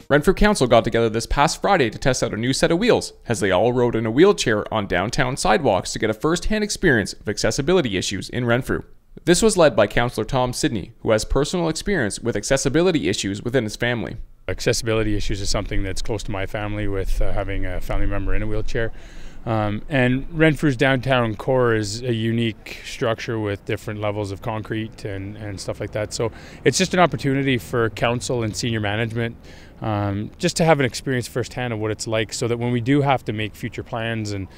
Renfrew Council got together this past Friday to test out a new set of wheels as they all rode in a wheelchair on downtown sidewalks to get a first-hand experience of accessibility issues in Renfrew. This was led by Councillor Tom Sidney, who has personal experience with accessibility issues within his family. Accessibility issues is something that's close to my family with having a family member in a wheelchair. And Renfrew's downtown core is a unique structure with different levels of concrete and stuff like that. So it's just an opportunity for council and senior management just to have an experience firsthand of what it's like, so that when we do have to make future plans and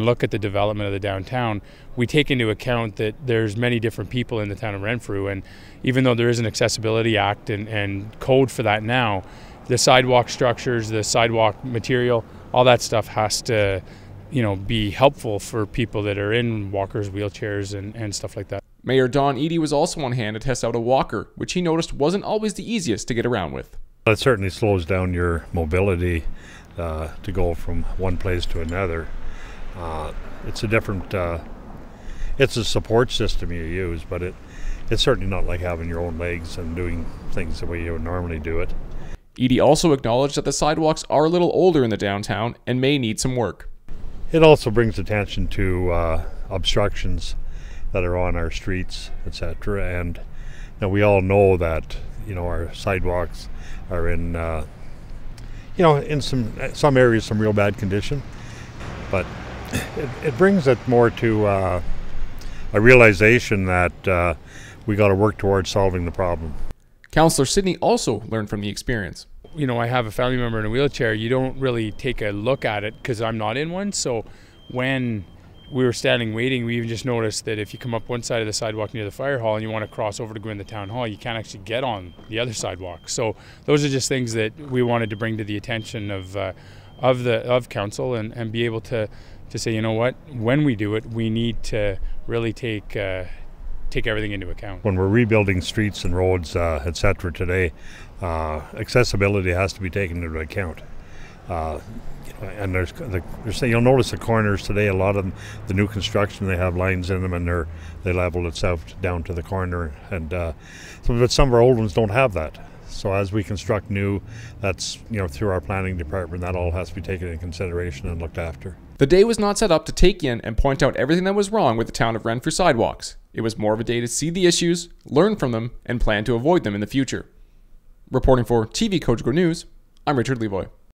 look at the development of the downtown, we take into account that there's many different people in the town of Renfrew. And even though there is an Accessibility Act and code for that now, the sidewalk structures, the sidewalk material, all that stuff has to be helpful for people that are in walkers, wheelchairs, and stuff like that. Mayor Don Eady was also on hand to test out a walker, which he noticed wasn't always the easiest to get around with. It certainly slows down your mobility to go from one place to another. It's a different, it's a support system you use, but it's certainly not like having your own legs and doing things the way you would normally do it. Eady also acknowledged that the sidewalks are a little older in the downtown and may need some work. It also brings attention to obstructions that are on our streets, etc. And we all know that our sidewalks are in in some areas some real bad condition. But it brings it more to a realization that we got to work towards solving the problem. Councillor Sidney also learned from the experience. I have a family member in a wheelchair. You don't really take a look at it because I'm not in one. So when we were standing waiting, we even just noticed that if you come up one side of the sidewalk near the fire hall and you want to cross over to go in the town hall, you can't actually get on the other sidewalk. So those are just things that we wanted to bring to the attention of council and be able to say, you know what, when we do it, we need to really take everything into account. When we're rebuilding streets and roads, etc. today, accessibility has to be taken into account. And you'll notice the corners today, a lot of them, the new construction, they have lines in them and they level itself down to the corner. And but some of our old ones don't have that. So as we construct new, that's through our planning department, that all has to be taken into consideration and looked after. The day was not set up to take in and point out everything that was wrong with the town of Renfrew sidewalks. It was more of a day to see the issues, learn from them, and plan to avoid them in the future. Reporting for TV Coach Go News, I'm Richard Levoy.